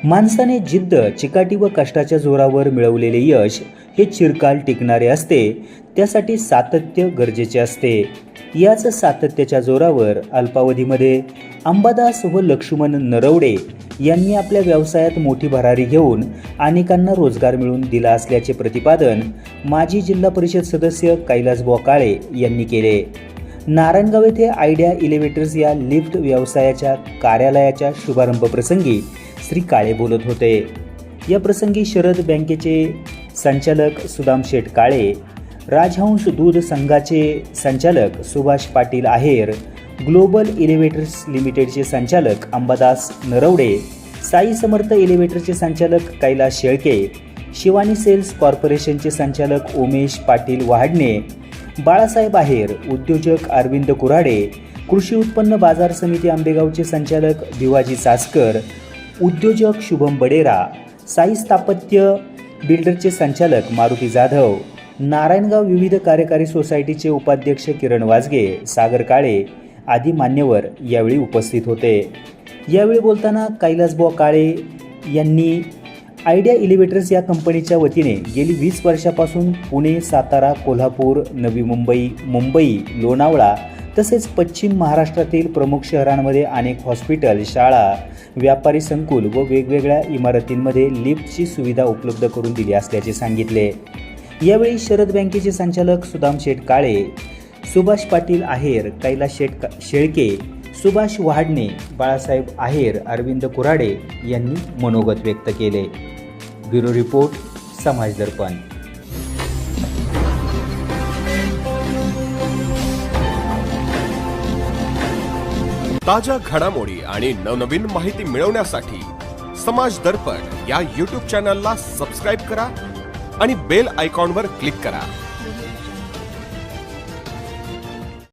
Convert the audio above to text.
माणसाने जिद्द, चिकाटी व कष्टाच्या जोरावर मिळवलेले यश हे चिरकाल टिकणारे असते। त्यासाठी सातत्य गरजेचे असते। याच सातत्याच्या जोरावर अल्पावधीमध्ये अंबादास व लक्ष्मण नरवडे यांनी आपल्या व्यवसायात मोठी भरारी घेऊन अनेकांना रोजगार मिळवून दिला असल्याचे प्रतिपादन माजी जिल्हा परिषद सदस्य कैलासबुवा काळे यांनी केले। नारायणगाव येथे आयडिया इलेव्हेटर्स या लिफ्ट व्यवसायाच्या कार्यालयाच्या शुभारंभ प्रसंगी श्री काळे बोलत होते। या प्रसंगी शरद बँकेचे संचालक सुदाम शेठ काळे, राजहंस दूध संघाचे संचालक सुभाष पाटील आहेर, ग्लोबल इलेव्हेटर्स लिमिटेडचे संचालक अंबादास नरवडे, साई समर्थ इलेव्हेटरचे संचालक कैलास शेळके, शिवानी सेल्स कॉर्पोरेशनचे संचालक उमेश पाटील वहाडणे, बाळासाहेब आहेर, उद्योजक अरविंद कुऱ्हाडे, कृषी उत्पन्न बाजार समिती आंबेगावचे संचालक भिवाजी सासकर, उद्योजक शुभम बडेरा, साई स्थापत्य बिल्डरचे संचालक मारुती जाधव, नारायणगाव विविध कार्यकारी सोसायटीचे उपाध्यक्ष किरण वाजगे, सागर काळे आदी मान्यवर यावेळी उपस्थित होते। यावेळी बोलताना कैलासबुवा काळे यांनी आयडिया इलेव्हेटर्स या कंपनीच्या वतीने गेली 20 वर्षापासून पुणे, सातारा, कोल्हापूर, नवी मुंबई, मुंबई, लोणावळा तसेच पश्चिम महाराष्ट्रातील प्रमुख शहरांमध्ये अनेक हॉस्पिटल, शाळा, व्यापारी संकुल व वेगवेगळ्या इमारतींमध्ये लिफ्टची सुविधा उपलब्ध करून दिली असल्याचे सांगितले। यावेळी शरद बँकेचे संचालक सुदाम शेठ काळे, सुभाष पाटील आहेर, कैलास शेळके, सुभाष वहाडणे, बाळासाहेब आहेर, अरविंद कुऱ्हाडे यांनी मनोगत व्यक्त केले। ब्युरो रिपोर्ट, समाज दर्पण। ताज्या घडामोडी आणि नवनवीन माहिती मिळवण्यासाठी समाज दर्पण या YouTube चॅनलला सबस्क्राइब करा आणि बेल आयकॉनवर क्लिक करा।